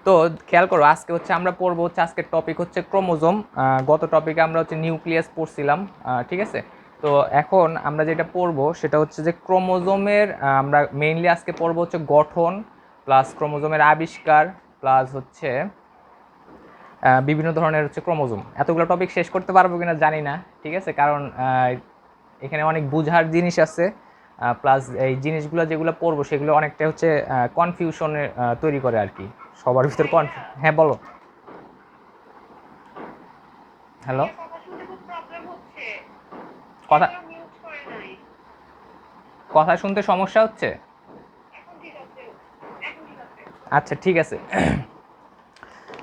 তো খেয়াল করো, আজকে হচ্ছে আমরা পড়বো হচ্ছে, আজকের টপিক হচ্ছে ক্রোমোজোম। গত টপিকে আমরা হচ্ছে নিউক্লিয়াস পড়ছিলাম, ঠিক আছে। তো এখন আমরা যেটা পড়বো সেটা হচ্ছে যে ক্রোমোজোমের, আমরা মেইনলি আজকে পড়বো হচ্ছে গঠন, প্লাস ক্রোমোজোমের আবিষ্কার, প্লাস হচ্ছে বিভিন্ন ধরনের হচ্ছে ক্রোমোজোম। এতগুলো টপিক শেষ করতে পারবো কিনা জানি না, ঠিক আছে, কারণ এখানে অনেক বুঝার জিনিস আছে, প্লাস এই জিনিসগুলো যেগুলো পড়বো সেগুলো অনেকটা হচ্ছে কনফিউশনে তৈরি করে আর কি, সবার ভিতর হ্যাঁ বলো। হ্যালো, কথা কথা শুনতে সমস্যা হচ্ছে? আচ্ছা ঠিক আছে,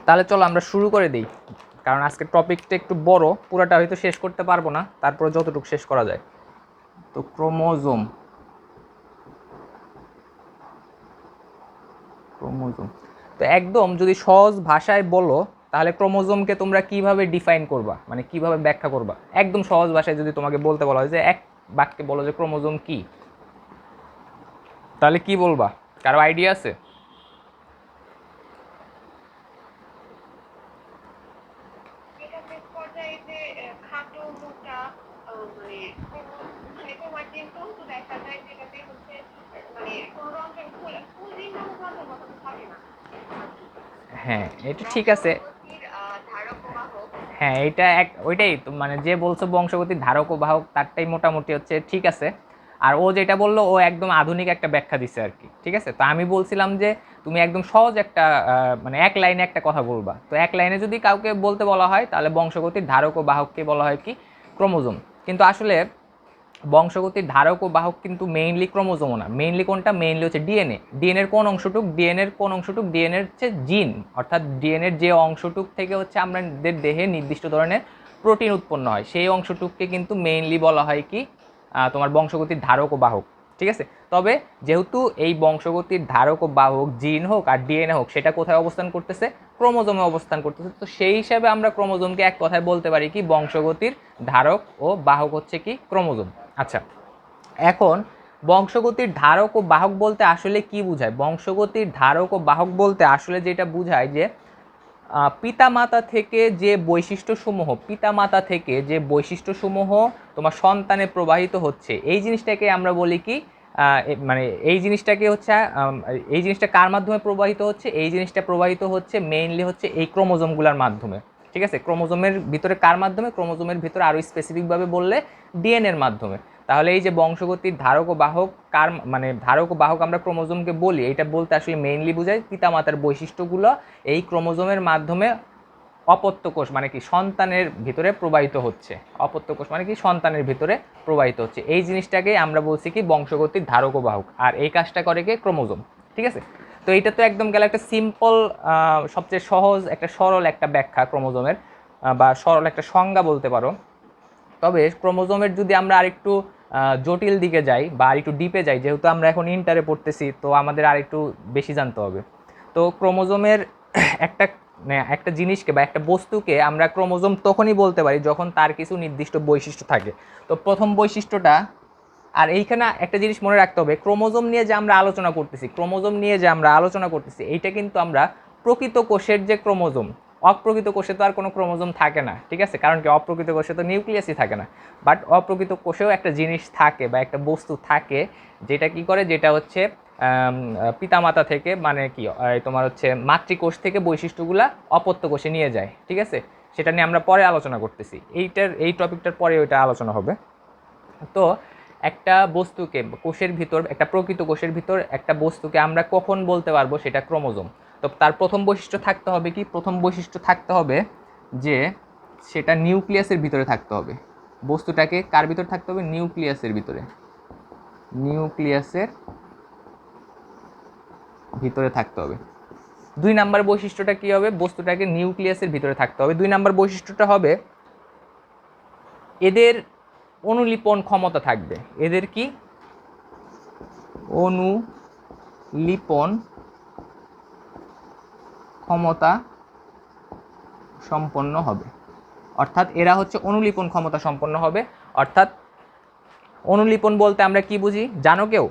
তাহলে চলো আমরা শুরু করে দিই, কারণ আজকের টপিকটা একটু বড়, পুরোটা হয়তো শেষ করতে পারবো না, তারপরে যতটুকু শেষ করা যায়। তো ক্রোমোজোম, ক্রোমোজোম তো একদম যদি সহজ ভাষায় বলো, তাহলে ক্রোমোজোমকে তোমরা কিভাবে ডিফাইন করবা, মানে কিভাবে ব্যাখ্যা করবা? একদম সহজ ভাষায় যদি তোমাকে বলতে বলা হয় যে এক বাক্যে বলো যে ক্রোমোজোম কি, তাহলে কি বলবা? কারো আইডিয়া আছে? হ্যাঁ এটা ঠিক আছে। হ্যাঁ এটা ওইটাই তো, মানে যে বলছো বংশগতির ধারক ও বাহক তারটাই মোটামুটি হচ্ছে ঠিক আছে। আর ও যেটা বললো ও একদম আধুনিক একটা ব্যাখ্যা দিচ্ছে আর কি, ঠিক আছে। তো আমি বলছিলাম যে তুমি একদম সহজ একটা মানে এক লাইনে একটা কথা বলবা, তো এক লাইনে যদি কাউকে বলতে বলা হয় তাহলে বংশগতির ধারক ও বাহককে বলা হয় কি? ক্রোমোজোম। কিন্তু আসলে বংশগতির ধারক ও বাহক কিন্তু মেইনলি ক্রোমোজোমও না, মেইনলি কোনটা? মেইনলি হচ্ছে ডিএনএ। ডিএনএর কোন অংশটুক? ডিএনএর কোন অংশটুক? ডিএনএর হচ্ছে জিন, অর্থাৎ ডিএনএর যে অংশটুক থেকে হচ্ছে আমাদের দেহে নির্দিষ্ট ধরনের প্রোটিন উৎপন্ন হয়, সেই অংশটুককে কিন্তু মেইনলি বলা হয় কি? তোমার বংশগতির ধারক ও বাহক, ঠিক আছে। তবে যেহেতু এই বংশগতির ধারক ও বাহক জিন হোক আর ডিএনএ হোক, সেটা কোথায় অবস্থান করতেছে? ক্রোমোজোমে অবস্থান করতেছে। তো সেই হিসাবে আমরা ক্রোমোজোমকে এক কথায় বলতে পারি কি? বংশগতির ধারক ও বাহক হচ্ছে কি? ক্রোমোজোম। আচ্ছা, এখন বংশগতির ধারক ও বাহক বলতে আসলে কি বোঝায়? বংশগতির ধারক ও বাহক বলতে আসলে যেটা বোঝায় যে পিতামাতা থেকে যে বৈশিষ্ট্যসমূহ, পিতামাতা থেকে যে বৈশিষ্ট্যসমূহ তোমার সন্তানে প্রবাহিত হচ্ছে, এই জিনিসটাকে আমরা বলি কি? মানে এই জিনিসটাকে হচ্ছে এই জিনিসটা কার মাধ্যমে প্রবাহিত হচ্ছে? এই জিনিসটা প্রবাহিত হচ্ছে মেইনলি হচ্ছে এই ক্রোমোজোমগুলোর মাধ্যমে, ঠিক আছে। ক্রোমোজোমের ভিতরে কার মাধ্যমে? ক্রোমোজোমের ভিতরে আরও স্পেসিফিকভাবে বললে ডিএনএর মাধ্যমে। তাহলে এই যে বংশগতির ধারক ও বাহক কার, মানে ধারক ও বাহক আমরা ক্রোমোজোমকে বলি, এটা বলতে আসলে মেইনলি বোঝায় পিতামাতার বৈশিষ্ট্যগুলো এই ক্রোমোজোমের মাধ্যমে অপত্য কোষ মানে কি? সন্তানের ভিতরে প্রবাহিত হচ্ছে। অপত্য কোষ মানে কি? সন্তানের ভিতরে প্রবাহিত হচ্ছে। এই জিনিসটাকে আমরা বলছি কি? বংশগতির ধারক ও বাহক। আর এই কাজটা করে কে? ক্রোমোজোম, ঠিক আছে। তো এটা তো একদম গেল একটা সিম্পল, সবচেয়ে সহজ একটা সরল একটা ব্যাখ্যা ক্রোমোজোমের, বা সরল একটা সংজ্ঞা বলতে পারো। তবে ক্রোমোজোমের যদি আমরা আরেকটু জটিল দিকে যাই বা আরেকটু ডিপে যাই, যেহেতু আমরা এখন ইন্টারে পড়তেছি, তো আমাদের আরেকটু বেশি জানতে হবে। তো ক্রোমোজোমের একটা, মানে একটা জিনিসকে বা একটা বস্তুকে আমরা ক্রোমোজোম তখনই বলতে পারি যখন তার কিছু নির্দিষ্ট বৈশিষ্ট্য থাকে। তো প্রথম বৈশিষ্ট্যটা, আর এইখানে একটা জিনিস মনে রাখতে হবে, ক্রোমোজোম নিয়ে যে আমরা আলোচনা করতেছি, ক্রোমোজোম নিয়ে যে আমরা আলোচনা করতেছি, এইটা কিন্তু আমরা প্রকৃত কোষের যে ক্রোমোজোম, অপ্রকৃত কোষে তো আর কোনো ক্রোমোজোম থাকে না, ঠিক আছে। কারণ কি? অপ্রকৃত কোষে তো নিউক্লিয়াসই থাকে না। বাট অপ্রকৃত কোষেও একটা জিনিস থাকে বা একটা বস্তু থাকে, যেটা কি করে? যেটা হচ্ছে পিতামাতা থেকে, মানে কি তোমার হচ্ছে মাতৃকোষ থেকে বৈশিষ্ট্যগুলা অপত্য কোষে নিয়ে যায়, ঠিক আছে। সেটা নিয়ে আমরা পরে আলোচনা করতেছি, এই টপিকটার পরে ওইটা আলোচনা হবে। তো একটা বস্তুকে কোষের ভিতর, একটা প্রকৃত কোষের ভিতর একটা বস্তুকে আমরা কখন বলতে পারবো সেটা ক্রোমোজোম। তো তার প্রথম বৈশিষ্ট্য থাকতে হবে কি? প্রথম বৈশিষ্ট্য থাকতে হবে যে সেটা নিউক্লিয়াসের ভিতরে থাকতে হবে। বস্তুটাকে কার ভিতর থাকতে হবে? নিউক্লিয়াসের ভিতরে, নিউক্লিয়াসের ভিতরে থাকতে হবে। 2 নাম্বার বৈশিষ্ট্যটা কি হবে? বস্তুটাকে নিউক্লিয়াসের ভিতরে থাকতে হবে। 2 নাম্বার বৈশিষ্ট্যটা হবে এদের অনুলিপন ক্ষমতা থাকবে। এদের কি? অনুলিপন ক্ষমতা সম্পন্ন হবে। অর্থাৎ এরা হচ্ছে অনুলিপন ক্ষমতা সম্পন্ন হবে। অর্থাৎ অনুলিপন বলতে আমরা কি বুঝি জানো কেউ?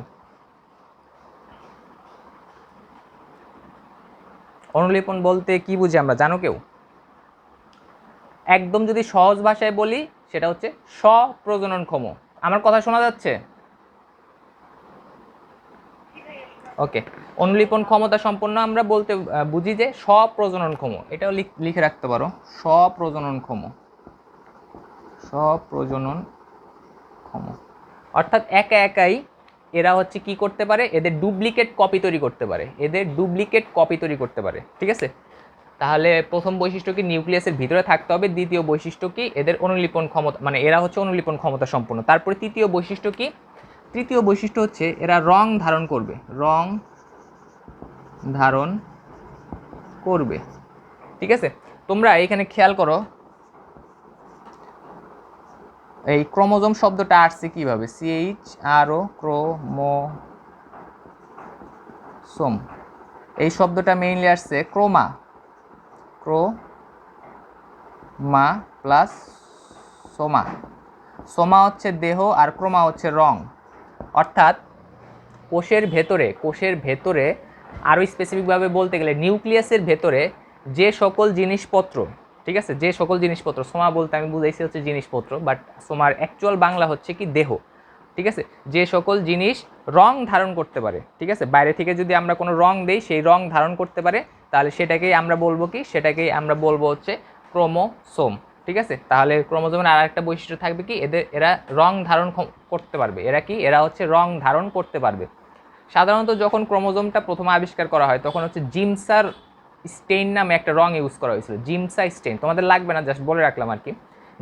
অনুলিপন বলতে কি বুঝি আমরা, জানো কেউ? একদম যদি সহজ ভাষায় বলি সেটা হচ্ছে স্বপ্রজননক্ষম। আমার কথা শোনা যাচ্ছে? ওকে, অনুলিপন ক্ষমতা সম্পন্ন আমরা বলতে বুঝি যে স্বপ্রজননক্ষম, এটাও লিখে রাখতে পারো, স্বপ্রজননক্ষম, স্বপ্রজননক্ষম। অর্থাৎ একা একাই এরা হচ্ছে কি করতে পারে, এদের ডুপ্লিকেট কপি তৈরি করতে পারে, এদের ডুপ্লিকেট কপি তৈরি করতে পারে, ঠিক আছে? তাহলে প্রথম বৈশিষ্ট্য কি, নিউক্লিয়াসের ভিতরে থাকতে হবে। দ্বিতীয় বৈশিষ্ট্য কি, এদের অনুলিপন ক্ষমতা, মানে এরা হচ্ছে অনুলিপন ক্ষমতা সম্পন্ন। তারপরে তৃতীয় বৈশিষ্ট্য কি, তৃতীয় বৈশিষ্ট্য হচ্ছে এরা রং ধারণ করবে, রং ধারণ করবে, ঠিক আছে? তোমরা এখানে খেয়াল করো, এই ক্রোমোজোম শব্দটা আসছে কিভাবে, CHRO, ক্রোমোসোম, এই শব্দটা মেইনলি আসছে Croma, Croma plus Soma. Soma হচ্ছে দেহ আর ক্রোমা হচ্ছে রং। অর্থাৎ কোষের ভেতরে আরও স্পেসিফিকভাবে বলতে গেলে নিউক্লিয়াসের ভেতরে যে সকল জিনিসপত্র, ঠিক আছে, যে সকল জিনিসপত্র, সোমা বলতে আমি বুঝাইছি হচ্ছে জিনিসপত্র, বাট সোমার অ্যাকচুয়াল বাংলা হচ্ছে কি দেহ, ঠিক আছে? যে সকল জিনিস রং ধারণ করতে পারে, ঠিক আছে, বাইরে থেকে যদি আমরা কোনো রং দেই সেই রং ধারণ করতে পারে, তাহলে সেটাকেই আমরা বলবো কি, সেটাকেই আমরা বলবো হচ্ছে ক্রোমোসোম, ঠিক আছে? তাহলে ক্রোমোজোমের আর একটা বৈশিষ্ট্য থাকবে কি, এরা রং ধারণ করতে পারবে। এরা কি, এরা হচ্ছে রং ধারণ করতে পারবে। সাধারণত যখন ক্রোমোজোমটা প্রথমে আবিষ্কার করা হয় তখন হচ্ছে জিমসার স্টেইন নামে একটা রং ইউজ করা হয়েছিল, জিমসা স্টেইন, তোমাদের লাগবে না, জাস্ট বলে রাখলাম আর কি।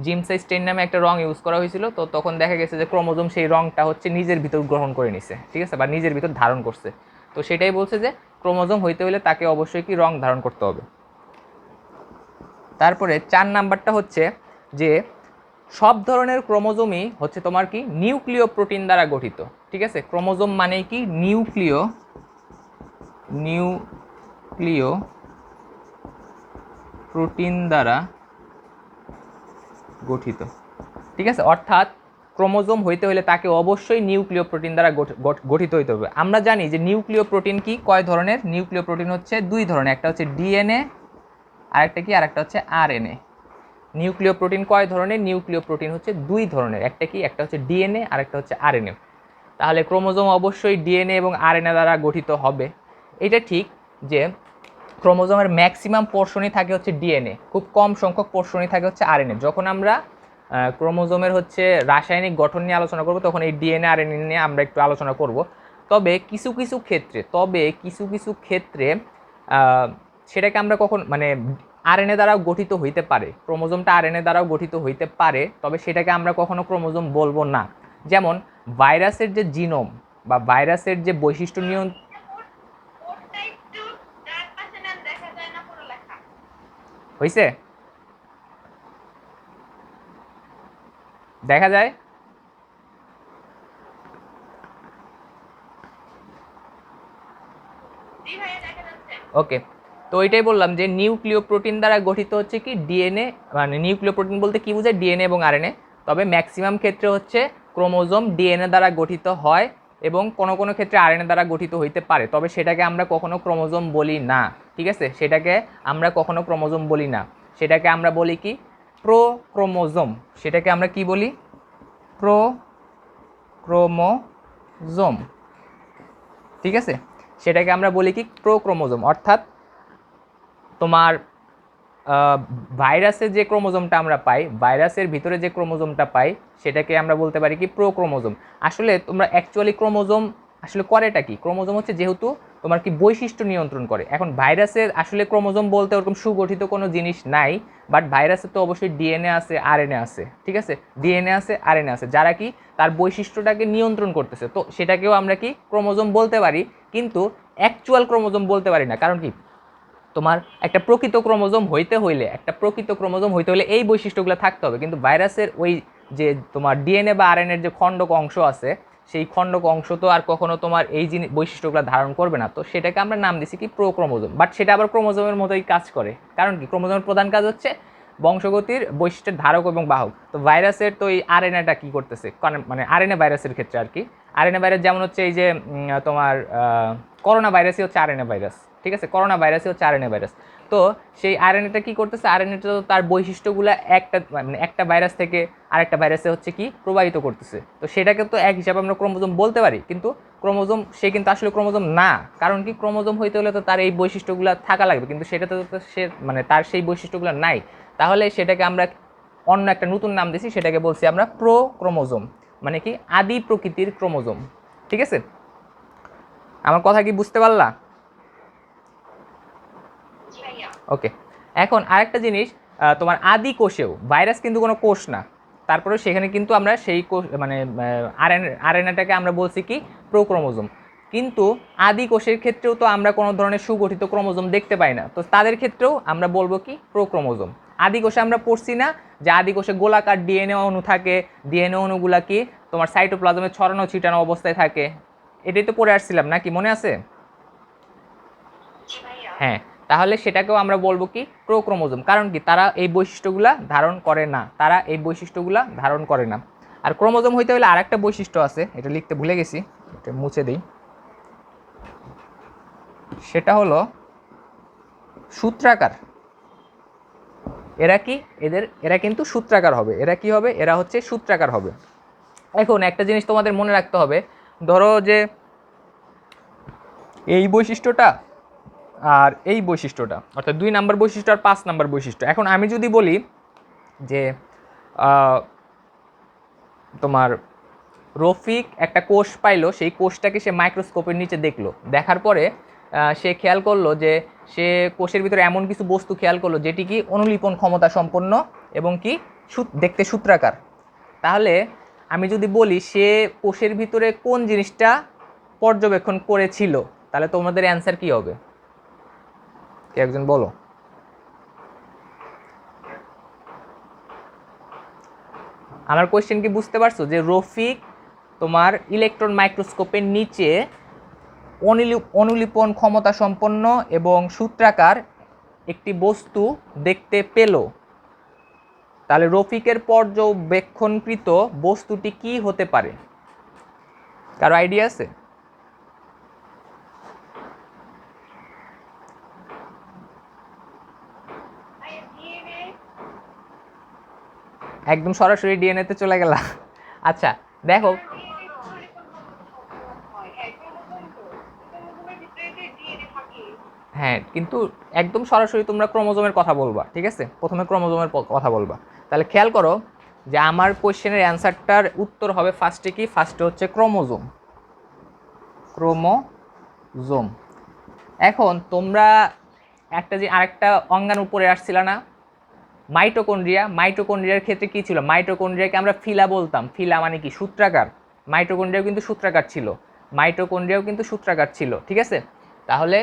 জিমসা স্টেইন নামে একটা রং ইউজ করা হয়েছিল, তো তখন দেখা গেছে যে ক্রোমোজোম সেই রংটা হচ্ছে নিজের ভিতর গ্রহণ করে নিছে, ঠিক আছে, বা নিজের ভিতর ধারণ করছে। তো সেটাই বলছে যে ক্রোমোজোম হইতে হলে তাকে অবশ্যই কি রং ধারণ করতে হবে। তারপরে 4 নাম্বারটা হচ্ছে যে সব ধরনের ক্রোমোজোমই হচ্ছে তোমার কি নিউক্লিয় প্রোটিন দ্বারা গঠিত, ঠিক আছে? ক্রোমোজোম মানে কি নিউক্লিয় প্রোটিন দ্বারা গঠিত, ঠিক আছে? অর্থাৎ ক্রোমোজোম হইতে হলে তাকে অবশ্যই নিউক্লিয় প্রোটিন দ্বারা গঠিত হইতে হবে। আমরা জানি যে নিউক্লিয় প্রোটিন কি, কয় ধরনের? নিউক্লিয় প্রোটিন হচ্ছে 2 ধরনের, একটা হচ্ছে ডিএনএ, আরেকটা কি, আরেকটা হচ্ছে আরএনএ। নিউক্লিয় প্রোটিন কয় ধরনের? নিউক্লিয় প্রোটিন হচ্ছে 2 ধরনের, একটা কি, একটা হচ্ছে ডিএনএ, আরেকটা হচ্ছে আরএনএ। তাহলে ক্রোমোজোম অবশ্যই ডিএনএ এবং আরএনএ দ্বারা গঠিত হবে। এটা ঠিক যে ক্রোমোজোমের ম্যাক্সিমাম পোর্শনই থাকে হচ্ছে ডিএনএ, খুব কম সংখ্যক পোর্শনই থাকে হচ্ছে আরএনএ। যখন আমরা ক্রোমোজোমের হচ্ছে রাসায়নিক গঠন নিয়ে আলোচনা করব তখন এই ডিএনএ আরএনএ নিয়ে আমরা একটু আলোচনা করব। তবে কিছু কিছু ক্ষেত্রে সেটাকে আমরা কখন, মানে আরএনএ দ্বারাও গঠিত হইতে পারে, ক্রোমোজোমটা আরএনএ দ্বারাও গঠিত হইতে পারে, তবে সেটাকে আমরা কখনো ক্রোমোজোম বলবো না। যেমন ভাইরাসের যে জিনোম বা ভাইরাসের যে বৈশিষ্ট্য হইছে, দেখা যায়। ওকে, তো এটাই বললাম যে নিউক্লিয় প্রোটিন দ্বারা গঠিত হচ্ছে কি ডিএনএ, মানে নিউক্লিয় প্রোটিন বলতে কি বোঝায়, ডিএনএ এবং আরএনএ। তবে ম্যাক্সিমাম ক্ষেত্রে হচ্ছে ক্রোমোজোম ডিএনএ দ্বারা গঠিত হয় এবং কোনো কোনো ক্ষেত্রে আরএনএ দ্বারা গঠিত হইতে পারে, তবে সেটাকে আমরা কখনো ক্রোমোজোম বলি না, ঠিক আছে? সেটাকে আমরা কখনো ক্রোমোজোম বলি না, সেটাকে আমরা বলি কি প্রোক্রোমোজোম। সেটাকে আমরা কি বলি? প্রোক্রোমোজোম, ঠিক আছে? সেটাকে আমরা বলি কি প্রোক্রোমোজোম। অর্থাৎ তোমার ভাইরাসের যে ক্রোমোজোমটা আমরা পাই, ভাইরাসের ভিতরে যে ক্রোমোজোমটা পাই সেটাকে আমরা বলতে পারি কি প্রোক্রোমোজোম। আসলে তোমরা অ্যাকচুয়ালি ক্রোমোজোম আসলে করেটা কি, ক্রোমোজোম হচ্ছে যেহেতু তোমার কি বৈশিষ্ট্য নিয়ন্ত্রণ করে। এখন ভাইরাসের আসলে ক্রোমোজোম বলতে ওরকম সুগঠিত কোনো জিনিস নাই, বাট ভাইরাসের তো অবশ্যই ডিএনএ আছে, আরএনএ আছে, ঠিক আছে? ডিএনএ আছে, আরএনএ আছে, যারা কি তার বৈশিষ্ট্যটাকে নিয়ন্ত্রণ করতেছে, তো সেটাকেও আমরা কি ক্রোমোজোম বলতে পারি, কিন্তু অ্যাকচুয়াল ক্রোমোজোম বলতে পারি না। কারণ কি, তোমার একটা প্রকৃত ক্রোমোজোম হইতে হইলে এই বৈশিষ্ট্যগুলো থাকতে হবে, কিন্তু ভাইরাসের ওই যে তোমার ডিএনএ বা আরএনএর যে খণ্ডক অংশ আছে সেই খণ্ডক অংশ তো আর কখনো তোমার এই বৈশিষ্ট্যগুলো ধারণ করবে না, তো সেটাকে আমরা নাম দিছি কি প্রোক্রোমোজোম। বাট সেটা আবার ক্রোমোজোমের মতোই কাজ করে, কারণ কি ক্রোমোজোমের প্রধান কাজ হচ্ছে বংশগতির বৈশিষ্ট্যের ধারক এবং বাহক। তো ভাইরাসের তো এই আরএনএটা কি করতেছে, মানে আরএনএ ভাইরাসের ক্ষেত্রে আর কি, আরএনএ ভাইরাস যেমন হচ্ছে এই যে তোমার করোনা ভাইরাসই হচ্ছে আরএনএ ভাইরাস, ঠিক আছে, করোনা ভাইরাসই হচ্ছে আরএনএ ভাইরাস। তো সেই আরএনএটা কি করতেছে, আরএনএটা তো তার বৈশিষ্ট্যগুলো একটা মানে একটা ভাইরাস থেকে আরেকটা ভাইরাসে হচ্ছে কি প্রবাহিত করতেছে। তো সেটাকে তো এক হিসাবে আমরা ক্রোমোজোম বলতে পারি, কিন্তু ক্রোমোজোম সে কিন্তু আসলে ক্রোমোজোম না। কারণ কি, ক্রোমোজোম হইতে হলে তো তার এই বৈশিষ্ট্যগুলো থাকা লাগবে, কিন্তু সেটাতে তো সে মানে তার সেই বৈশিষ্ট্যগুলো নাই। তাহলে সেটাকে আমরা অন্য একটা নতুন নাম দিছি, সেটাকে বলছি আমরা প্রো ক্রোমোজোম, মানে কি আদি প্রকৃতির ক্রোমোজোম। ঠিক আছে, আমার কথা কি বুঝতে পারলা? ওকে, এখন আরেকটা জিনিস, তোমার আদি কোষেও ভাইরাস কিন্তু কোনো কোষ না, তারপরে সেখানে কিন্তু আমরা সেই কোষ মানে আরএনএটাকে আমরা বলছি কি প্রোক্রোমোজোম। কিন্তু আদি কোষের ক্ষেত্রেও তো আমরা কোনো ধরনের সুগঠিত ক্রোমোজোম দেখতে পাই না, তো তাদের ক্ষেত্রেও আমরা বলবো কি প্রোক্রোমোজোম। আদি কোষে আমরা পড়ছি না যে আদি কোষে গোলাকার ডিএনএ অণু থাকে, ডিএনএ অণুগুলা কি তোমার সাইটোপ্লাজমে ছড়ানো ছিটানো অবস্থায় থাকে, এটাই তো পড়ে আসছিলাম নাকি, মনে আছে? হ্যাঁ, তাহলে সেটাকেও আমরা বলবো কি প্রোক্রোমোজোম। কারণ কি, তারা এই বৈশিষ্ট্যগুলা ধারণ করে না, তারা এই বৈশিষ্ট্যগুলা ধারণ করে না। আর ক্রোমোজোম হইতে হলে আরেকটা বৈশিষ্ট্য আছে, এটা লিখতে ভুলে গেছি, এটা মুছে দিই। সেটা হলো সূত্রাকার। এরা কি, এরা কিন্তু সূত্রাকার হবে। এরা কি হবে, এরা হচ্ছে সূত্রাকার হবে। এখন একটা জিনিস তোমাদের মনে রাখতে হবে, ধরো যে এই বৈশিষ্ট্যটা আর এই বৈশিষ্ট্যটা, অর্থাৎ 2 নাম্বার বৈশিষ্ট্য আর 5 নাম্বার বৈশিষ্ট্য। এখন আমি যদি বলি যে তোমার রফিক একটা কোষ পাইলো, সেই কোষটাকে সে মাইক্রোস্কোপের নিচে দেখলো, দেখার পরে সে খেয়াল করলো যে সে কোষের ভিতরে এমন কিছু বস্তু খেয়াল করলো যেটি কি অনুলিপন ক্ষমতা সম্পন্ন এবং কি দেখতে সূত্রাকার। তাহলে আমি যদি বলি সে কোষের ভিতরে কোন জিনিসটা পর্যবেক্ষণ করেছিল, তাহলে তোমাদের অ্যান্সার কি হবে? কে একজন বলো। আমার কোয়েশ্চেন কি বুঝতে পারছো? যে রফিক তোমার ইলেকট্রন মাইক্রোস্কোপের নিচে অনুলিপন ক্ষমতা সম্পন্ন এবং সূত্রাকার একটি বস্তু দেখতে পেল। তাহলে রফিকের পর্যবেক্ষণকৃত বস্তুটি কি হতে পারে? কারো আইডিয়া আছে? একদম সরাসরি ডিএনএ তে চলে গেল। আচ্ছা দেখো, হ্যাঁ কিন্তু একদম সরাসরি তোমরা ক্রোমোজোমের কথা বলবা, ঠিক আছে, প্রথমে ক্রোমোজোমের কথা বলবা। তাহলে খেয়াল করো যে আমার কোশ্চেনের অ্যান্সারটার উত্তর হবে ফার্স্টে কি, ফার্স্টে হচ্ছে ক্রোমোজোম, ক্রোমোজোম। এখন তোমরা একটা যে আরেকটা অঙ্গাণু উপরে আসছিল না, মাইটোকন্ড্রিয়া। মাইটোকন্ড্রিয়ার ক্ষেত্রে কি ছিল, মাইটোকন্ড্রিয়াকে আমরা ফিলা বলতাম। ফিলা মানে কি সূত্রাকার, মাইটোকন্ড্রিয়াও কিন্তু সূত্রাকার ছিল, মাইটোকন্ড্রিয়াও কিন্তু সূত্রাকার ছিল, ঠিক আছে। তাহলে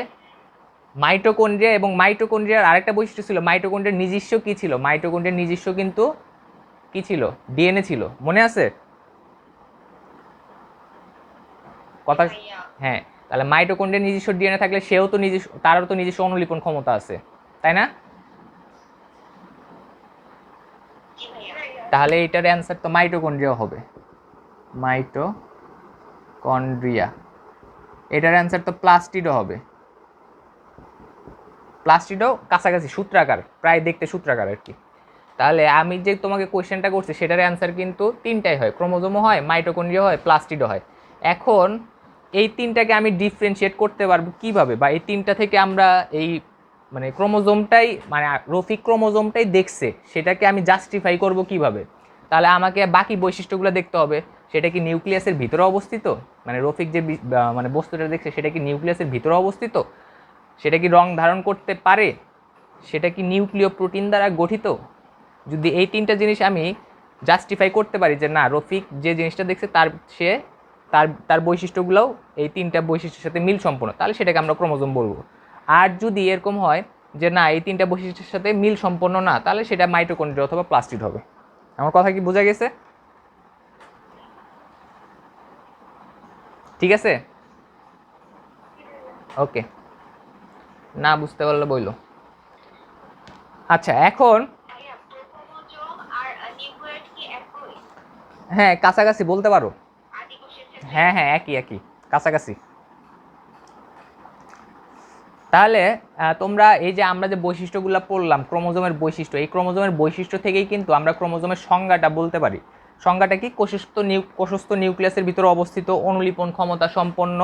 মাইটোকন্ড্রিয়া এবং মাইটোকন্ড্রিয়ার আরেকটা বৈশিষ্ট্য ছিল, মাইটোকন্ড্রিয়ার নিজস্ব কি ছিল, মাইটোকন্ড্রিয়ার নিজস্ব কিন্তু কি ছিল, ডিএনএ ছিল, মনে আছে কথা? হ্যাঁ, তাহলে মাইটোকন্ড্রিয়ার নিজস্ব ডিএনএ থাকলে সেও তো নিজস্ব, তারও তো নিজস্ব অনুলিপন ক্ষমতা আছে, তাই না? তাহলে এটার অ্যান্সার তো মাইটোকন্ড্রিয়া হবে, মাইটোকন্ড্রিয়া। এটার অ্যান্সার তো প্লাস্টিডও হবে, প্লাস্টিডও কাছাকাছি, সূত্রাকার, প্রায় দেখতে সূত্রাকার আর কি। তাহলে আমি যে তোমাকে কোয়েশ্চেনটা করছি সেটার অ্যান্সার কিন্তু তিনটাই হয়, ক্রোমোজোমও হয়, মাইটোকন্ড্রিয়া হয়, প্লাস্টিডও হয়। এখন এই তিনটাকে আমি ডিফারেন্সিয়েট করতে পারবো কিভাবে, বা এই তিনটা থেকে আমরা এই মানে ক্রোমোজোমটাই মানে রফিক ক্রোমোজোমটাই দেখছে সেটাকে আমি জাস্টিফাই করব কিভাবে? তাহলে আমাকে বাকি বৈশিষ্ট্যগুলো দেখতে হবে। সেটা কি নিউক্লিয়াসের ভিতরে অবস্থিত, মানে রফিক যে মানে বস্তুটা দেখছে সেটা কি নিউক্লিয়াসের ভিতরে অবস্থিত, সেটা কি রং ধারণ করতে পারে, সেটা কি নিউক্লিয় প্রোটিন দ্বারা গঠিত। যদি এই তিনটা জিনিস আমি জাস্টিফাই করতে পারি যে না, রফিক যে জিনিসটা দেখছে তার সে তার তার বৈশিষ্ট্যগুলোও এই তিনটা বৈশিষ্ট্যের সাথে মিল সম্পন্ন, তাহলে সেটাকে আমরা ক্রোমোজোম বলবো। আর যদি এরকম হয় যে না, এই তিনটা বৈশিষ্ট্যের সাথে মিল সম্পন্ন না, তাহলে সেটা মাইটোকন্ড্রিয়া অথবা প্লাস্টিড হবে। আমার কথা কি বোঝা গেছে? ঠিক আছে, ওকে, না বুঝতে পারলে বইলো। আচ্ছা এখন হ্যাঁ কাছাকাছি বলতে পারো, হ্যাঁ হ্যাঁ, একই একই, কাছাকাছি। তাহলে তোমরা এই যে আমরা যে বৈশিষ্ট্যগুলো পড়লাম ক্রোমোজোমের বৈশিষ্ট্য, এই ক্রোমোজোমের বৈশিষ্ট্য থেকেই কিন্তু আমরা ক্রোমোজোমের সংজ্ঞাটা বলতে পারি। সংজ্ঞাটা কি? কোষস্থ নিউক্লিয়াসের ভিতরে অবস্থিত অনুলিপন ক্ষমতা সম্পন্ন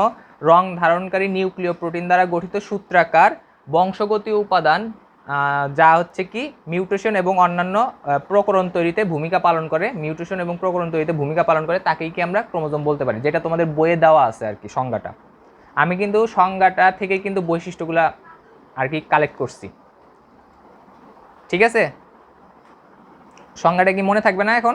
রং ধারণকারী নিউক্লিয় প্রোটিন দ্বারা গঠিত সূত্রাকার বংশগতীয় উপাদান, যা হচ্ছে কি মিউটেশন এবং অন্যান্য প্রকরণ তৈরিতে ভূমিকা পালন করে, মিউটেশন এবং প্রকরণ তৈরিতে ভূমিকা পালন করে, তাকেই কি আমরা ক্রোমোজোম বলতে পারি, যেটা তোমাদের বইয়ে দেওয়া আছে আর কি সংজ্ঞাটা। আমি কিন্তু সংজ্ঞাটা থেকে কিন্তু বৈশিষ্ট্যগুলা আর কি কালেক্ট করছি। ঠিক আছে, সংজ্ঞাটা কি মনে থাকবে না এখন?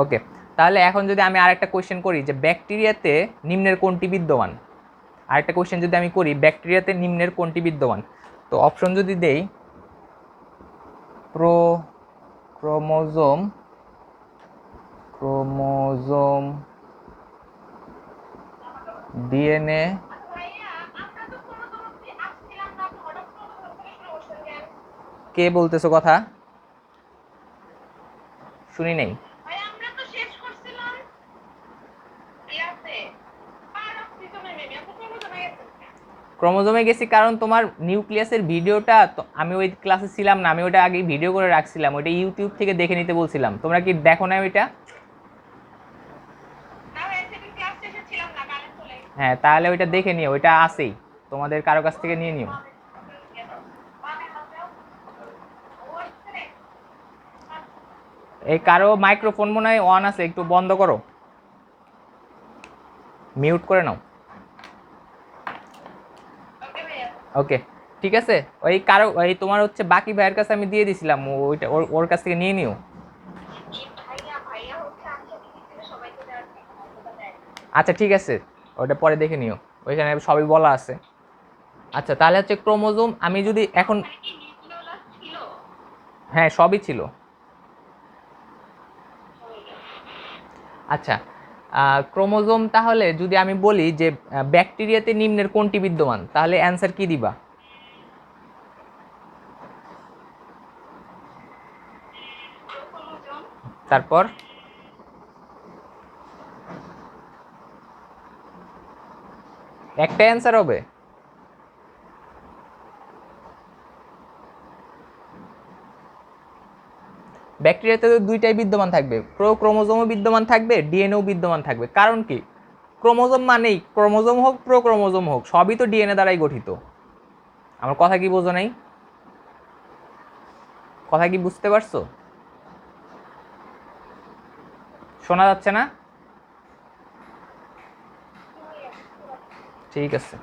ওকে, তাহলে এখন যদি আমি আরেকটা কোয়েশ্চেন করি যে ব্যাকটেরিয়াতে নিম্নের কোনটি বিদ্যমান, আরেকটা কোয়েশ্চেন যদি আমি করি ব্যাকটেরিয়াতে নিম্নের কোনটি বিদ্যমান, তো অপশন যদি দেই ক্রোমোজোম, ক্রোমোজোম, ডিএনএ, কে বলতেছো কথা? শুনি নেই। ক্রোমোজোমে গেছি কারণ তোমার নিউক্লিয়াসের ভিডিওটা আমি ওই ক্লাসে ছিলাম না, আমি ওটা আগে ভিডিও করে রাখছিলাম, ওইটা ইউটিউব থেকে দেখে নিতে বলছিলাম, তোমরা কি দেখো না ওইটা? হ্যাঁ, তাহলে ওইটা দেখে নিও, ওইটা আছেই, তোমাদের কারো কাছ থেকে নিয়ে নিও। এই কারো মাইক্রোফোন মনে হয় অন আছে, একটু বন্ধ করো, মিউট করে নাও। ওকে, ঠিক আছে, ওই কারো ওই তোমার হচ্ছে বাকি ভাইয়ের কাছে আমি দিয়ে দিছিলাম, ওইটা ওর কাছ থেকে নিয়ে নিও। আচ্ছা ঠিক আছে, ওটা পরে দেখে নিও, ওইখানে সবই বলা আছে। আচ্ছা, তাহলে হচ্ছে ক্রোমোজোম আমি যদি এখন, হ্যাঁ সবই ছিল। আচ্ছা, ক্রোমোজোম তাহলে যদি আমি বলি যে ব্যাকটেরিয়াতে নিম্নের কোনটি বিদ্যমান, তাহলে অ্যান্সার কি দিবা? তারপর একটা অ্যান্সার হবে? ব্যাকটেরিয়াতে তো দুইটাই বিদ্যমান থাকবে, ক্রোমোজোমও বিদ্যমান থাকবে, ডিএনএও বিদ্যমান থাকবে। কারণ কি, ক্রোমোজোম মানেই ক্রোমোজোম হোক ক্রোমোজোম হোক সবই তো ডিএনএ দ্বারাই গঠিত। আমার কথা কি বোঝো নাই? কথা কি বুঝতে পারছো? শোনা যাচ্ছে না? ঠিক আছে,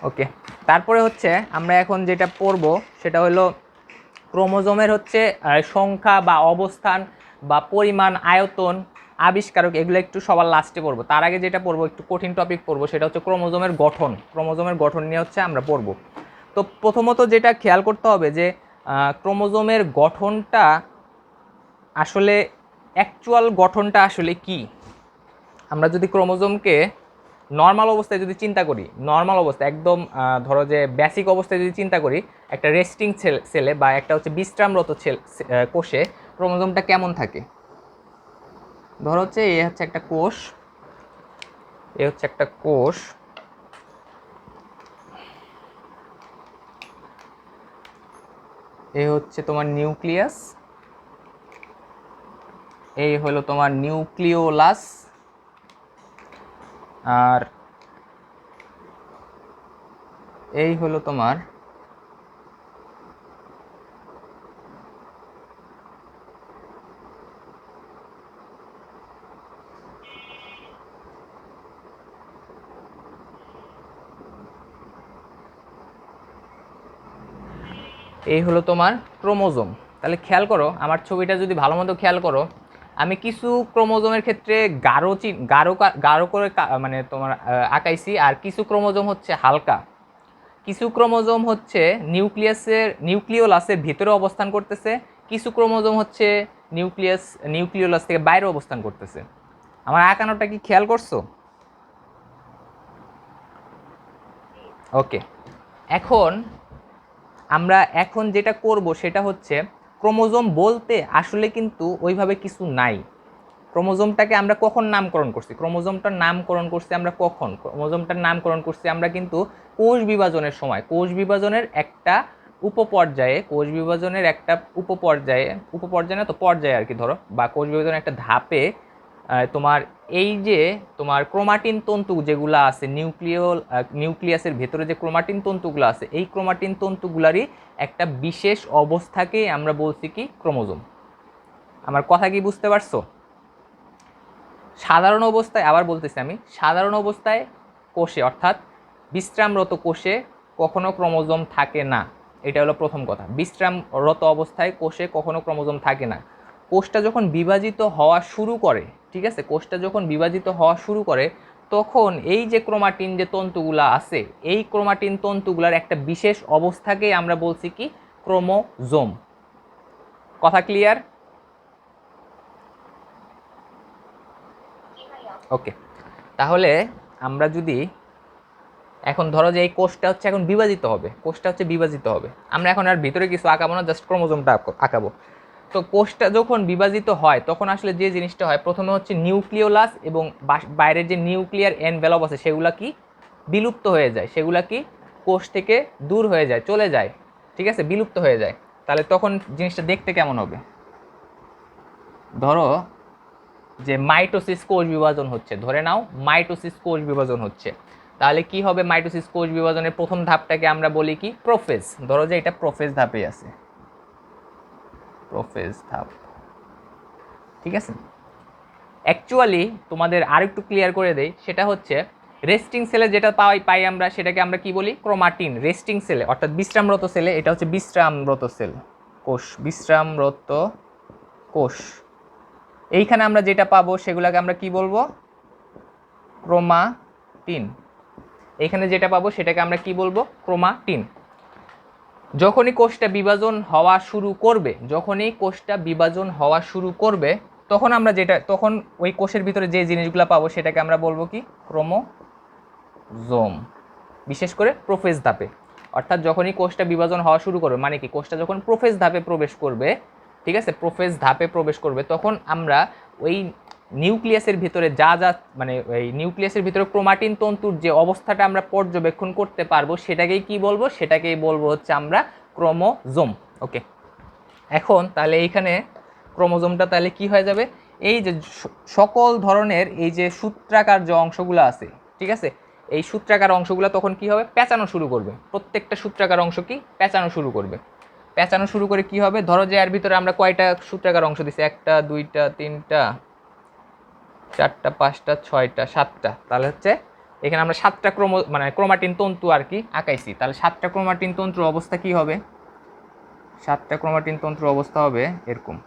ওকে। তারপরে হচ্ছে আমরা এখন যেটা পড়ব সেটা হলো ক্রোমোজোমের হচ্ছে সংখ্যা বা অবস্থান বা পরিমাণ, আয়তন, আবিষ্কারক, এগুলো একটু সবার লাস্টে পড়বো। তার আগে যেটা পড়বো একটু কঠিন টপিক পড়বো, সেটা হচ্ছে ক্রোমোজোমের গঠন। ক্রোমোজোমের গঠন নিয়ে হচ্ছে আমরা পড়বো। তো প্রথমত যেটা খেয়াল করতে হবে যে ক্রোমোজোমের গঠনটা আসলে, অ্যাকচুয়াল গঠনটা আসলে কি। আমরা যদি ক্রোমোজোমকে নর্মাল অবস্থায় যদি চিন্তা করি, নর্মাল অবস্থা একদম ধরো যে বেসিক অবস্থায় যদি চিন্তা করি, একটা রেস্টিং সেলে বা একটা হচ্ছে বিশ্রামরত কোষে ক্রোমোজোমটা কেমন থাকে। ধরো হচ্ছে এ হচ্ছে একটা কোষ, এ হচ্ছে একটা কোষ, এ হচ্ছে তোমার নিউক্লিয়াস, এই হলো তোমার নিউক্লিওলাস, আর এই হলো তোমার এই হলো তোমার ক্রোমোজোম। তাহলে খেয়াল করো আমার ছবিটা যদি ভালো মতো খেয়াল করো, আমি কিছু ক্রোমোজোমের ক্ষেত্রে গাঢ় গাঢ় গাঢ় করে মানে তোমার আঁকাইছি, আর কিছু ক্রোমোজোম হচ্ছে হালকা, কিছু ক্রোমোজোম হচ্ছে নিউক্লিওলাসের ভিতরে অবস্থান করতেছে, কিছু ক্রোমোজোম হচ্ছে নিউক্লিওলাস থেকে বাইরে অবস্থান করতেছে। আমার আঁকানোটা কি খেয়াল করছো? ওকে, এখন আমরা যেটা করব সেটা হচ্ছে ক্রোমোজোম বলতে আসলে কিন্তু ওইভাবে কিছু নাই। ক্রোমোজোমটাকে আমরা কখন নামকরণ করছি? ক্রোমোজোমটার নামকরণ করছি আমরা কখন? ক্রোমোজোমটার নামকরণ করছি আমরা কিন্তু কোষ বিভাজনের সময়। কোষ বিভাজনের একটা উপপর্যায়ে, কোষ বিভাজনের একটা উপপর্যায়ে না তো পর্যায়ে আর কি ধরো, বা কোষ বিভাজনের একটা ধাপে তোমার এই যে তোমার ক্রোমাটিন তন্তু যেগুলো আছে নিউক্লিয়াসের ভেতরে যে ক্রোমাটিন তন্তুগুলো আছে, এই ক্রোমাটিন তন্তুগুলারই একটা বিশেষ অবস্থাকেই আমরা বলছি কি ক্রোমোজোম। আমার কথা কি বুঝতে পারছো? সাধারণ অবস্থায়, আবার বলতেছি আমি, সাধারণ অবস্থায় কোষে অর্থাৎ বিশ্রামরত কোষে কখনো ক্রোমোজোম থাকে না। এটা হলো প্রথম কথা। বিশ্রামরত অবস্থায় কোষে কখনো ক্রোমোজোম থাকে না। কোষটা যখন বিভাজিত হওয়া শুরু করে, ঠিক আছে, কোষটা যখন বিভাজিত হওয়া শুরু করে তখন এই যে ক্রোমাটিন যে তন্তুগুলা আছে, এই ক্রোমাটিন তন্তুগুলার একটা বিশেষ অবস্থাকেই আমরা বলছি কি ক্রোমোজোম। কথা ক্লিয়ার? ওকে, তাহলে আমরা যদি এখন ধরো যে এই কোষটা হচ্ছে এখন বিভাজিত হবে, কোষটা হচ্ছে বিভাজিত হবে, আমরা এখন আর ভিতরে কিছু আঁকাবো না, জাস্ট ক্রোমোজোমটা আঁকাবো। তো কোষটা যখন বিভাজিত হয় তখন আসলে যে জিনিসটা হয়, প্রথমে হচ্ছে নিউক্লিওলাস এবং বাইরের যে নিউক্লিয়ার এনভেলপ আছে সেগুলা কি বিলুপ্ত হয়ে যায়, সেগুলা কি কোষ থেকে দূর হয়ে যায়, চলে যায়, ঠিক আছে, বিলুপ্ত হয়ে যায়। তাহলে তখন জিনিসটা দেখতে কেমন হবে? ধরো যে মাইটোসিস কোষ বিভাজন হচ্ছে, ধরে নাও মাইটোসিস কোষ বিভাজন হচ্ছে, তাহলে কি হবে? মাইটোসিস কোষ বিভাজনের প্রথম ধাপটাকে আমরা বলি কি প্রোফেজ। ধরো যে এটা প্রোফেজ ধাপে আছে, প্রোফেজ ধাপ, ঠিক আছে। অ্যাকচুয়ালি তোমাদের আরেকটু ক্লিয়ার করে দেই, সেটা হচ্ছে রেস্টিং সেলে যেটা পাই আমরা সেটাকে আমরা কি বলি ক্রোমাটিন। রেস্টিং সেলে অর্থাৎ বিশ্রামরত সেলে, এটা হচ্ছে বিশ্রামরত সেল কোষ, বিশ্রামরত কোষ, এইখানে আমরা যেটা পাবো সেগুলোকে আমরা কি বলবো ক্রোমাটিন। এখানে যেটা পাবো সেটাকে আমরা কি বলবো ক্রোমাটিন। যখনই কোষটা বিভাজন হওয়া শুরু করবে, যখনই কোষটা বিভাজন হওয়া শুরু করবে তখন আমরা তখন ওই কোষের ভিতরে যে জিনিসগুলো পাবো সেটাকে আমরা বলবো কি ক্রোমোজোম। বিশেষ করে প্রোফেজ ধাপে, অর্থাৎ যখনই কোষটা বিভাজন হওয়া শুরু করবে, মানে কি কোষটা যখন প্রোফেজ ধাপে প্রবেশ করবে, ঠিক আছে, প্রোফেজ ধাপে প্রবেশ করবে, তখন আমরা ওই নিউক্লিয়াসের ভিতরে মানে এই নিউক্লিয়াসের ভিতরে ক্রোমাটিন তন্তুর যে অবস্থাটা আমরা পর্যবেক্ষণ করতে পারবো সেটাকেই কি বলবো? সেটাকেই বলবো হচ্ছে আমরা ক্রোমোজোম। ওকে, এখন তাহলে এইখানে ক্রোমোজোমটা তাহলে কি হয়ে যাবে? এই যে সকল ধরনের এই যে সূত্রাকার যে অংশগুলো আছে, ঠিক আছে, এই সূত্রাকার অংশগুলো তখন কি হবে? পেঁচানো শুরু করবে। প্রত্যেকটা সূত্রাকার অংশ কি পেঁচানো শুরু করবে। পেঁচানো শুরু করে কি হবে? ধরো যে এর ভিতরে আমরা কয়টা সূত্রাকার অংশ দিছি, 1টা 2টা 3টা 4টা 5টা 6টা 7টা, তাহলে হচ্ছে এখানে আমরা 7টা মানে ক্রোমাটিন তন্তু আর কি আঁকাইছি। তাহলে 7টা ক্রোমাটিন তন্তুর অবস্থা কি হবে? 7টা ক্রোমাটিন তন্তুর অবস্থা হবে এরকম।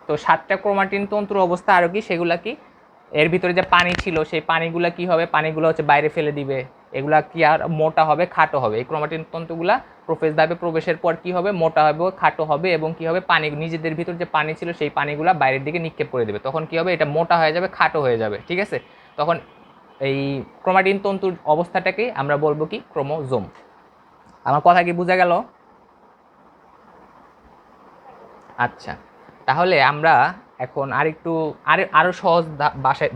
তো 7টা ক্রোমাটিন তন্তুর অবস্থা আরও কি, সেগুলা কি এর ভিতরে যে পানি ছিল সেই পানিগুলা কি হবে? পানিগুলো হচ্ছে বাইরে ফেলে দিবে। এগুলা কি আর মোটা হবে, খাটো হবে। এই ক্রোমাটিন তন্তুগুলা প্রোফেজ ধাপে প্রবেশের পর কি হবে? মোটা হবে, খাটো হবে, এবং কি হবে? পানি নিজেদের ভিতর যে পানি ছিল সেই পানিগুলা বাইরের দিকে নিক্ষেপ করে দেবে। তখন কি হবে? এটা মোটা হয়ে যাবে, খাটো হয়ে যাবে, ঠিক আছে। তখন এই ক্রোমাটিন তন্তুর অবস্থাটাকেই আমরা বলবো কি ক্রোমোজোম। আমার কথা কি বোঝা গেল? আচ্ছা, তাহলে আমরা এখন আরেকটু আরও সহজ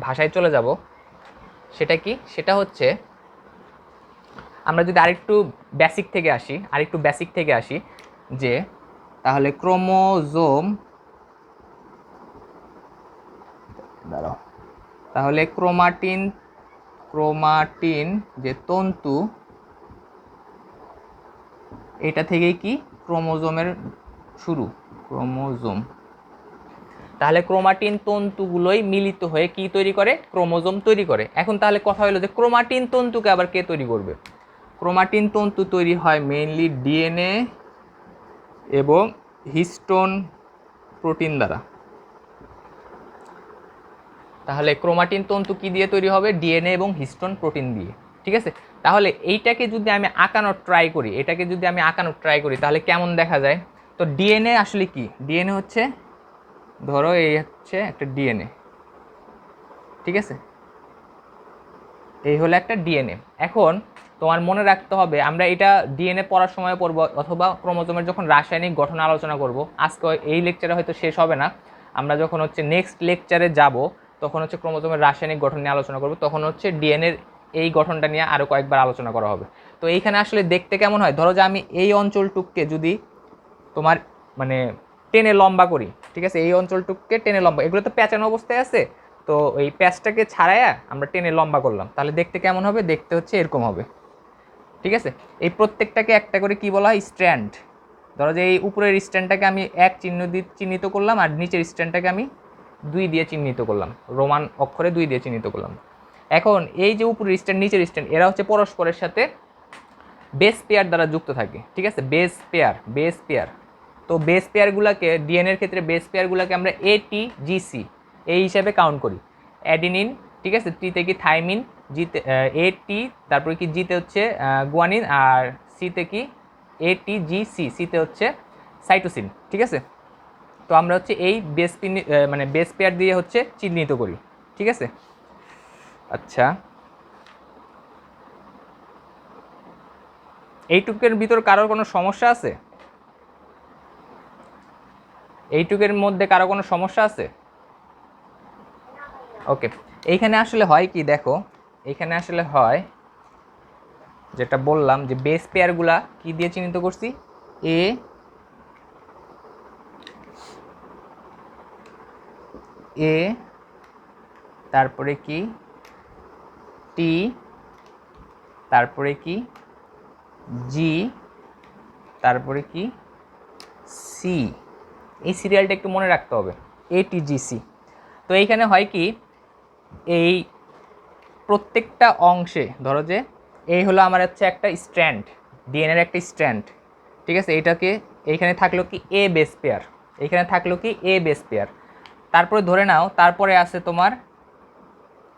ভাষায় চলে যাব। সেটা কি? সেটা হচ্ছে আমরা যদি আরেকটু বেসিক থেকে আসি যে তাহলে ক্রোমোজোম, দাঁড়াও, তাহলে ক্রোমাটিন যে তন্তু, এটা থেকেই কি ক্রোমোজোমের শুরু, ক্রোমোজোম। তাহলে ক্রোমাটিন তন্তুগুলোই মিলিত হয়ে কি তৈরি করে? ক্রোমোজোম তৈরি করে। এখন তাহলে কথা হলো যে ক্রোমাটিন তন্তুকে আবার কে তৈরি করবে? ক্রোমাটিন তন্তু তৈরি হয় মেইনলি ডিএনএ এবং হিস্টোন প্রোটিন দ্বারা। তাহলে ক্রোমাটিন তন্তু কি দিয়ে তৈরি হবে? ডিএনএ এবং হিস্টোন প্রোটিন দিয়ে। ঠিক আছে, তাহলে এইটাকে যদি আমি আঁকানোর ট্রাই করি, তাহলে কেমন দেখা যায়? তো ডিএনএ আসলে কি? ডিএনএ হচ্ছে, ধরো এই হচ্ছে একটা ডিএনএ, ঠিক আছে, এই হলো একটা ডিএনএ। এখন তোমার মনে রাখতে হবে, আমরা এটা ডিএনএ পড়ার সময় পড়বো অথবা ক্রোমোজোমের যখন রাসায়নিক গঠন আলোচনা করব। আজকে এই লেকচারে হয়তো শেষ হবে না, আমরা যখন হচ্ছে নেক্সট লেকচারে যাব তখন হচ্ছে ক্রোমোজোমের রাসায়নিক গঠন নিয়ে আলোচনা করব, তখন হচ্ছে ডিএনএর এই গঠনটা নিয়ে আরও কয়েকবার আলোচনা করা হবে। তো এইখানে আসলে দেখতে কেমন হয়? ধরো যে আমি এই অঞ্চলটুককে যদি তোমার মানে টেনে লম্বা করি, ঠিক আছে, এই অঞ্চলটুককে টেনে লম্বা, এগুলো তো প্যাঁচানো অবস্থায় আছে, তো এই প্যাচটাকে ছাড়াইয়া আমরা টেনে লম্বা করলাম, তাহলে দেখতে কেমন হবে? দেখতে হচ্ছে এরকম হবে। ঠিক আছে, এই প্রত্যেকটাকে একটা করে কি বলা হয়? স্ট্র্যান্ড। ধরো যে এই উপরের স্ট্র্যান্ডটাকে আমি এক চিহ্ন দিয়ে চিহ্নিত করলাম, আর নিচের স্ট্র্যান্ডটাকে আমি 2 দিয়ে চিহ্নিত করলাম, রোমান অক্ষরে 2 দিয়ে চিহ্নিত করলাম। এখন এই যে উপরের স্ট্র্যান্ড নিচের স্ট্র্যান্ড, এরা হচ্ছে পরস্পরের সাথে বেস পেয়ার দ্বারা যুক্ত থাকে। ঠিক আছে, বেস পেয়ার। তো বেস পেয়ারগুলোকে, ডিএনএর ক্ষেত্রে বেস পেয়ারগুলোকে আমরা ATGC এই হিসাবে কাউন্ট করি। অ্যাডিনিন, ঠিক আছে, টিতে কি থাইমিন, জিতে AT, তারপরে কি জিতে হচ্ছে গুয়ানিন, আর সিতে কি ATGC, সিতে হচ্ছে সাইটোসিন। ঠিক আছে, তো আমরা হচ্ছে এই মানে বেস পেয়ার দিয়ে হচ্ছে চিহ্নিত করি। ঠিক আছে, আচ্ছা, এইটুকের ভিতর কারোর কোনো সমস্যা আছে? এইটুকের মধ্যে কারো কোনো সমস্যা আছে? ওকে, এইখানে আসলে হয় কি দেখো, এইখানে আসলে হয় যেটা বললাম যে বেস পেয়ারগুলা কি দিয়ে চিহ্নিত করছি? এ, তারপরে কি টি, তারপরে কি জি, তারপরে কি সি। এই সিরিয়ালটা একটু মনে রাখতে হবে, ATGC। তো এইখানে হয় কি, এই প্রত্যেকটা অংশে ধরো যে এই হলো আমার হচ্ছে একটা স্ট্র্যান্ড, ডিএনএর একটা স্ট্র্যান্ড। ঠিক আছে, এইটাকে এইখানে থাকলো কি এ বেস পেয়ার, এইখানে থাকলো কি এ বেস পেয়ার, তারপরে ধরে নাও তারপরে আছে তোমার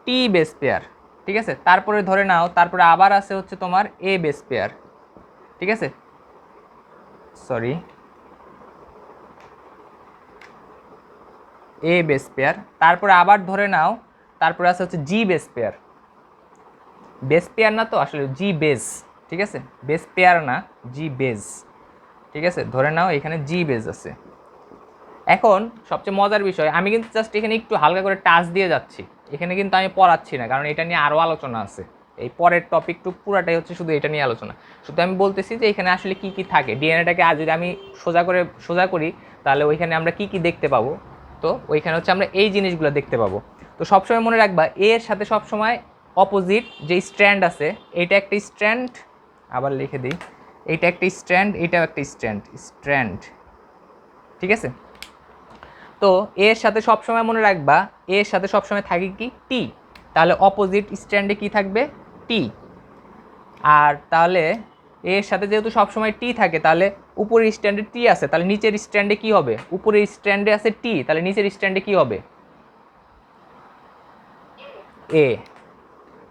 টি বেস পেয়ার। ঠিক আছে, তারপরে ধরে নাও তারপরে আবার আছে হচ্ছে তোমার এ বেস পেয়ার। ঠিক আছে, সরি, এ বেস পেয়ার, তারপরে আবার ধরে নাও তারপরে আছে হচ্ছে জি বেস পেয়ার। বেস পেয়ার না, তো আসলে জি বেস। ঠিক আছে, বেস পেয়ার না, জি বেস। ঠিক আছে, ধরে নাও এখানে জি বেস আছে। এখন সবচেয়ে মজার বিষয়, আমি কিন্তু জাস্ট এখানে একটু হালকা করে টাচ দিয়ে যাচ্ছি, এখানে কিন্তু আমি পড়াচ্ছি না, কারণ এটা নিয়ে আরও আলোচনা আছে। এই পরের টপিকটুক পুরাটাই হচ্ছে শুধু এটা নিয়ে আলোচনা। শুধু আমি বলতেছি যে এখানে আসলে কি কি থাকে, ডিএনএটাকে আজ যদি আমি সোজা করি তাহলে ওইখানে আমরা কি কি দেখতে পাবো। তো ওইখানে হচ্ছে আমরা এই জিনিসগুলো দেখতে পাবো। তো সবসময় মনে রাখবা এর সাথে সবসময় অপোজিট যে স্ট্র্যান্ড আছে, এইটা একটা স্ট্র্যান্ড, আবার লিখে দিই, এইটা একটা স্ট্র্যান্ড, এইটাও একটা স্ট্র্যান্ড। ঠিক আছে, তো এর সাথে সবসময় মনে রাখবা, এর সাথে সবসময় থাকে কি টি, তাহলে অপোজিট স্ট্যান্ডে কি থাকবে? টি। আর তাহলে এর সাথে যেহেতু সবসময় টি থাকে, তাহলে উপরের স্ট্যান্ডে টি আছে, তাহলে নিচের স্ট্যান্ডে কি হবে? উপরের স্ট্যান্ডে আছে টি, তাহলে নিচের স্ট্যান্ডে কি হবে? এ।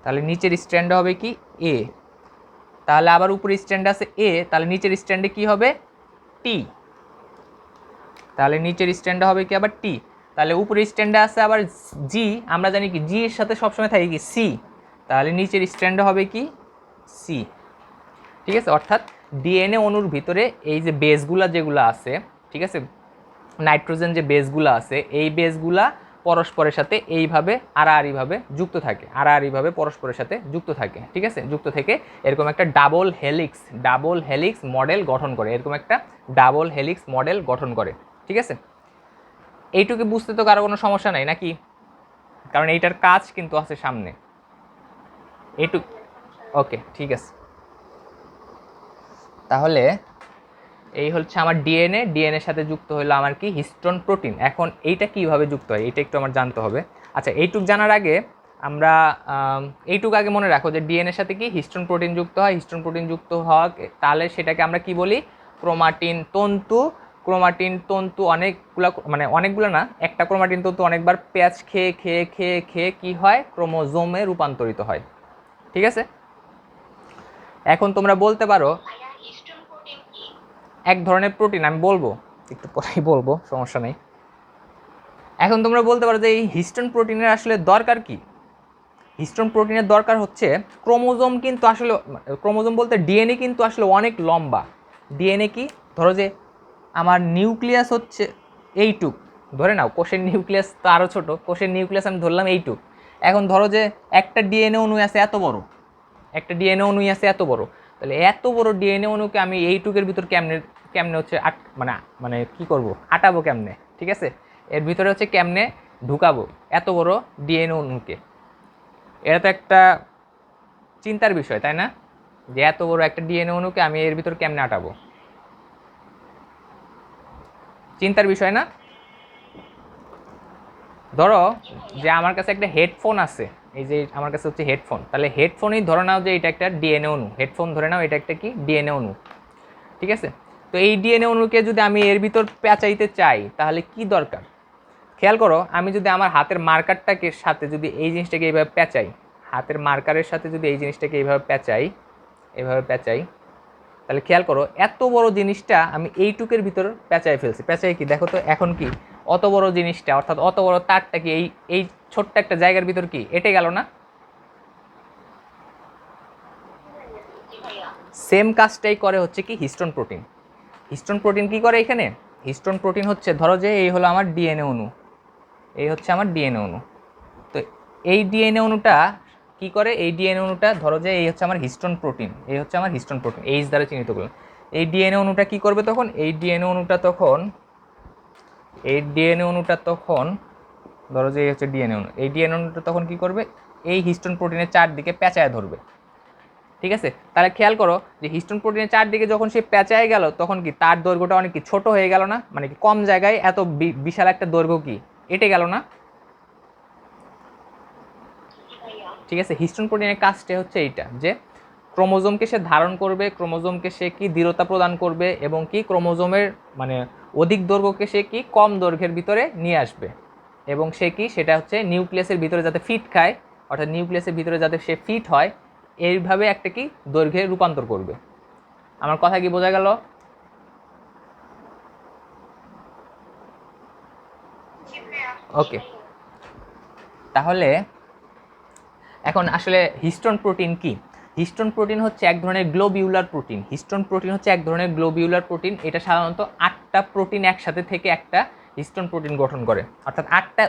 তাহলে নিচের স্ট্যান্ডে হবে কি? এ। তাহলে আবার উপরের স্ট্যান্ডে আছে এ, তাহলে নিচের স্ট্যান্ডে কি হবে? টি। তাহলে নিচের স্ট্যান্ডে হবে কি আবার টি। তাহলে উপরের স্ট্যান্ডে আছে আবার জি, আমরা জানি কি জি এর সাথে সবসময় থাকে কি সি, তাহলে নিচের স্ট্যান্ডে হবে কি? সি। ঠিক আছে, অর্থাৎ ডিএনএ অণুর ভিতরে এই যে বেসগুলা যেগুলো আছে, ঠিক আছে, নাইট্রোজেন যে বেসগুলো আছে, এই বেসগুলা পরস্পরের সাথে এইভাবে আড়াআড়িভাবে যুক্ত থাকে, আড়াআড়িভাবে পরস্পরের সাথে যুক্ত থাকে। ঠিক আছে, যুক্ত থেকে এরকম একটা ডাবল হেলিক্স মডেল গঠন করে, এরকম একটা ডাবল হেলিক্স মডেল গঠন করে। ঠিক আছে, এইটুকু বুঝতে তো কারো কোনো সমস্যা নাই নাকি? কারণ এইটার কাজ কিন্তু আছে সামনে এইটুক। ওকে, ঠিক আছে, তাহলে এই হচ্ছে আমার ডিএনএ, ডিএনএর সাথে যুক্ত হলো আমার কি হিস্টোন প্রোটিন। এখন এইটা কিভাবে যুক্ত হয় এটা একটু আমার জানতে হবে। আচ্ছা, এইটুক জানার আগে আমরা এইটুকু আগে মনে রাখো যে ডিএনএর সাথে কি হিস্টোন প্রোটিন যুক্ত হয়। হিস্টোন প্রোটিন যুক্ত হওয়া তাহলে সেটাকে আমরা কি বলি, ক্রোমাটিন তন্তু। ক্রোমাটিন তন্তু অনেকগুলা, মানে অনেকগুলো না, একটা ক্রোমাটিন তন্তু অনেকবার প্যাচ খেয়ে খেয়ে খেয়ে খেয়ে কি হয়, ক্রোমোজোমে রূপান্তরিত হয়। ঠিক আছে, এখন তোমরা বলতে পারো এক ধরনের প্রোটিন, আমি বলবো একটু পরেই বলবো, সমস্যা নেই। এখন তোমরা বলতে পারো যে এই হিস্টোন প্রোটিনের আসলে দরকার কি। হিস্টোন প্রোটিনের দরকার হচ্ছে, ক্রোমোজোম কিন্তু আসলে, ক্রোমোজোম বলতে ডিএনএ কিন্তু আসলে অনেক লম্বা। ডিএনএ কি, ধরো যে আমার নিউক্লিয়াস হচ্ছে এইটুক, ধরে নাও কোষের নিউক্লিয়াস তো আরও ছোটো, কোষের নিউক্লিয়াস আমি ধরলাম এইটুক। এখন ধরো যে একটা ডিএনএ অণু আছে এত বড়, একটা ডিএনএ অণু আছে এত বড়, তাহলে এত বড় ডিএনএ অণুকে আমি এইটুকের ভিতর কেমনে কেমনে হচ্ছে মানে মানে কি করব, আটাবো কেমনে, ঠিক আছে, এর ভিতরে হচ্ছে কেমনে ঢুকাবো এত বড় ডিএনএ অণুকে। এটা তো একটা চিন্তার বিষয়, তাই না, যে এত বড় একটা ডিএনএ অণুকে আমি এর ভিতর কেমনে আটাবো, চিন্তার বিষয় না। ধরো যে আমার কাছে একটা হেডফোন আছে, এই যে আমার কাছে হচ্ছে হেডফোন, তাহলে হেডফোনই ধরে নাও যে এটা একটা ডিএনএ অণু, হেডফোন ধরে নাও এটা একটা কি ডিএনএ অণু, ঠিক আছে। তো এই ডিএনএ অণুকে যদি আমি এর ভিতর পেঁচাইতে চাই তাহলে কি দরকার, খেয়াল করো, আমি যদি আমার হাতের মার্কারটাকে সাথে যদি এই জিনিসটাকে এইভাবে পেঁচাই, হাতের মার্কারের সাথে যদি এই জিনিসটাকে এইভাবে পেঁচাই, এইভাবে পেঁচাই, তাহলে খেয়াল করো এত বড় জিনিসটা আমি এইটুকের ভিতর পেঁচাই ফেলছি। পেঁচাই কি দেখো তো, এখন কি অত বড় জিনিসটা, অর্থাৎ অত বড় তারটা কি এই এই ছোট্ট একটা জায়গার ভিতর কি এটে গেল না। সেম কাজটাই করে হচ্ছে কি হিস্টোন প্রোটিন। হিস্টোন প্রোটিন কি করে এখানে, হিস্টোন প্রোটিন হচ্ছে, ধরো যে এই হলো আমার ডিএনএ অণু, এই হচ্ছে আমার ডিএনএ অণু। তো এই ডিএনএ অণুটা কি করে, এই ডিএনএ অণুটা ধরো যে এই হচ্ছে আমার হিস্টোন প্রোটিন, এই হচ্ছে আমার হিস্টোন প্রোটিন, এইচ দ্বারা চিহ্নিত করলাম। এই ডিএনএ অণুটা কি করবে তখন, এই ডিএনএ অণুটা তখন, এই ডিএনএ অণুটা তখন, ধরো যে এই হচ্ছে ডিএনএ অণু, এই ডিএনএ অণুটা তখন কি করবে, এই হিস্টোন প্রোটিনের চারদিকে পেঁচায় ধরবে। ঠিক আছে, তাহলে খেয়াল করো যে হিস্টোন প্রোটিনের চারদিকে যখন সে পেঁচায় গেল তখন কি তার দৈর্ঘ্যটা অনেক কি ছোট হয়ে গেল না, মানে কি কম জায়গায় এত বিশাল একটা দৈর্ঘ্য কি এটে গেল না। ঠিক আছে, হিস্টোন প্রোটিনের কাজটা হচ্ছে এইটা, যে ক্রোমোজোমকে সে ধারণ করবে, ক্রোমোজোমকে সে কি দৃঢ়তা প্রদান করবে, এবং কি ক্রোমোজোমের মানে অধিক দৈর্ঘ্যকে সে কি কম দৈর্ঘ্যের ভিতরে নিয়ে আসবে, এবং সে কি সেটা হচ্ছে নিউক্লিয়াসের ভিতরে যাতে ফিট খায়, অর্থাৎ নিউক্লিয়াসের ভিতরে যাতে সে ফিট হয়, এইভাবে একটা কি দৈর্ঘ্যে রূপান্তর করবে। আমার কথা কি বোঝা গেল? ওকে, তাহলে এখন আসলে হিস্টোন প্রোটিন কি। হিস্টোন প্রোটিন হচ্ছে এক ধরনের গ্লোবিউলার প্রোটিন। হিস্টোন প্রোটিন হচ্ছে এক ধরনের গ্লোবিউলার প্রোটিন। এটা সাধারণত 8টা প্রোটিন একসাথে থেকে একটা হিস্টোন প্রোটিন গঠন করে, অর্থাৎ 8টা